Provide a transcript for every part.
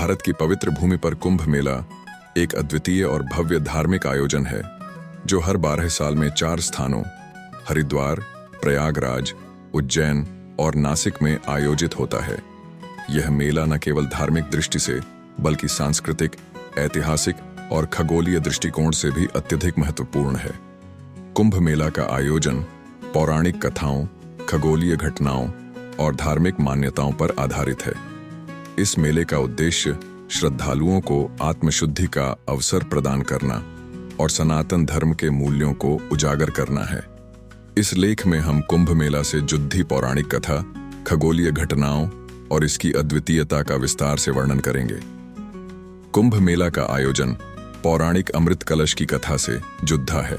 भारत की पवित्र भूमि पर कुंभ मेला एक अद्वितीय और भव्य धार्मिक आयोजन है जो हर 12 साल में 4 स्थानों हरिद्वार, प्रयागराज, उज्जैन और नासिक में आयोजित होता है। यह मेला न केवल धार्मिक दृष्टि से बल्कि सांस्कृतिक, ऐतिहासिक और खगोलीय दृष्टिकोण से भी अत्यधिक महत्वपूर्ण है। कुंभ मेला का आयोजन पौराणिक कथाओं, खगोलीय घटनाओं और धार्मिक मान्यताओं पर आधारित है। इस मेले का उद्देश्य श्रद्धालुओं को आत्मशुद्धि का अवसर प्रदान करना और सनातन धर्म के मूल्यों को उजागर करना है। इस लेख में हम कुंभ मेला से जुड़ी पौराणिक कथा, खगोलीय घटनाओं और इसकी अद्वितीयता का विस्तार से वर्णन करेंगे। कुंभ मेला का आयोजन पौराणिक अमृत कलश की कथा से जुड़ा है।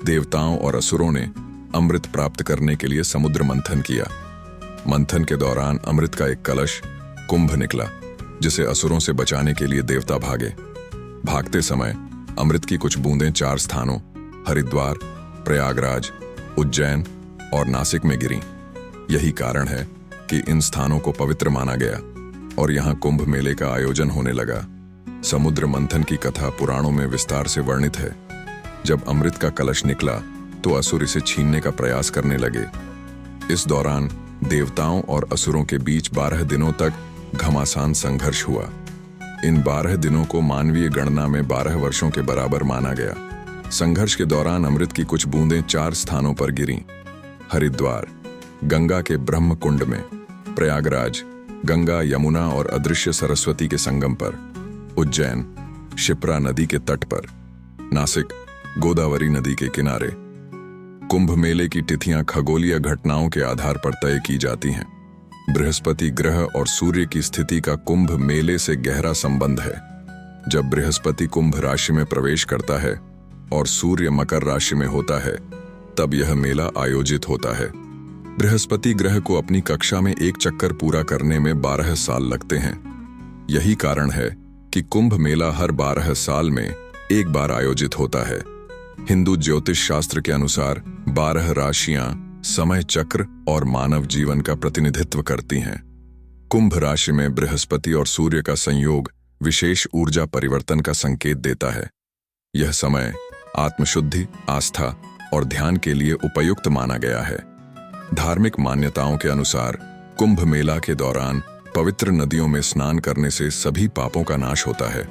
देवताओं और असुरों ने अमृत प्राप्त करने के लिए समुद्र मंथन किया। मंथन के दौरान अमृत का एक कलश कुंभ निकला, जिसे असुरों से बचाने के लिए देवता भागे। भागते समय अमृत की कुछ बूंदें 4 स्थानों हरिद्वार, प्रयागराज, उज्जैन और नासिक में गिरीं। यही कारण है कि इन स्थानों को पवित्र माना गया और यहाँ कुंभ मेले का आयोजन होने लगा। समुद्र मंथन की कथा पुराणों में विस्तार से वर्णित है। जब अमृत का कलश निकला तो असुर इसे छीनने का प्रयास करने लगे। इस दौरान देवताओं और असुरों के बीच 12 दिनों तक घमासान संघर्ष हुआ। इन 12 दिनों को मानवीय गणना में 12 वर्षों के बराबर माना गया। संघर्ष के दौरान अमृत की कुछ बूंदें 4 स्थानों पर गिरीं। हरिद्वार, गंगा के ब्रह्म कुंड में। प्रयागराज, गंगा, यमुना और अदृश्य सरस्वती के संगम पर। उज्जैन, शिप्रा नदी के तट पर। नासिक, गोदावरी नदी के किनारे। कुंभ मेले की तिथियां खगोलीय घटनाओं के आधार पर तय की जाती हैं। बृहस्पति ग्रह और सूर्य की स्थिति का कुंभ मेले से गहरा संबंध है। जब बृहस्पति कुंभ राशि में प्रवेश करता है और सूर्य मकर राशि में होता है, तब यह मेला आयोजित होता है। बृहस्पति ग्रह को अपनी कक्षा में एक चक्कर पूरा करने में 12 साल लगते हैं। यही कारण है कि कुंभ मेला हर 12 साल में एक बार आयोजित होता है। हिंदू ज्योतिष शास्त्र के अनुसार 12 राशियां समय चक्र और मानव जीवन का प्रतिनिधित्व करती हैं। कुंभ राशि में बृहस्पति और सूर्य का संयोग विशेष ऊर्जा परिवर्तन का संकेत देता है। यह समय आत्मशुद्धि, आस्था और ध्यान के लिए उपयुक्त माना गया है। धार्मिक मान्यताओं के अनुसार कुंभ मेला के दौरान पवित्र नदियों में स्नान करने से सभी पापों का नाश होता है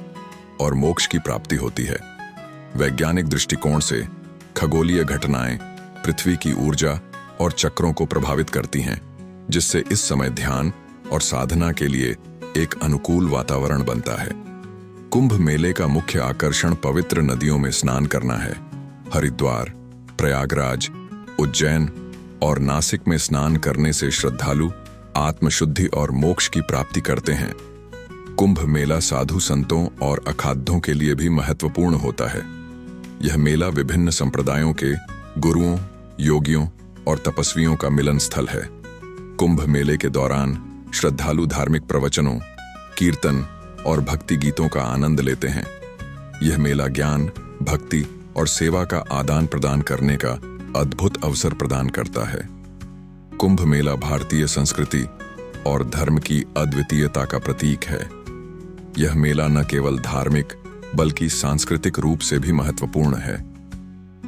और मोक्ष की प्राप्ति होती है। वैज्ञानिक दृष्टिकोण से खगोलीय घटनाएं पृथ्वी की ऊर्जा और चक्रों को प्रभावित करती हैं, जिससे इस समय ध्यान और साधना के लिए एक अनुकूल वातावरण बनता है। कुंभ मेले का मुख्य आकर्षण पवित्र नदियों में स्नान करना है। हरिद्वार, प्रयागराज, उज्जैन और नासिक में स्नान करने से श्रद्धालु आत्मशुद्धि और मोक्ष की प्राप्ति करते हैं। कुंभ मेला साधु संतों और अखाद्यों के लिए भी महत्वपूर्ण होता है। यह मेला विभिन्न संप्रदायों के गुरुओं, योगियों और तपस्वियों का मिलन स्थल है। कुंभ मेले के दौरान श्रद्धालु धार्मिक प्रवचनों, कीर्तन और भक्ति गीतों का आनंद लेते हैं। यह मेला ज्ञान, भक्ति और सेवा का आदान प्रदान करने का अद्भुत अवसर प्रदान करता है। कुंभ मेला भारतीय संस्कृति और धर्म की अद्वितीयता का प्रतीक है। यह मेला न केवल धार्मिक बल्कि सांस्कृतिक रूप से भी महत्वपूर्ण है।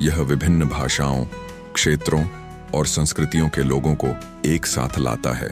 यह विभिन्न भाषाओं, क्षेत्रों और संस्कृतियों के लोगों को एक साथ लाता है।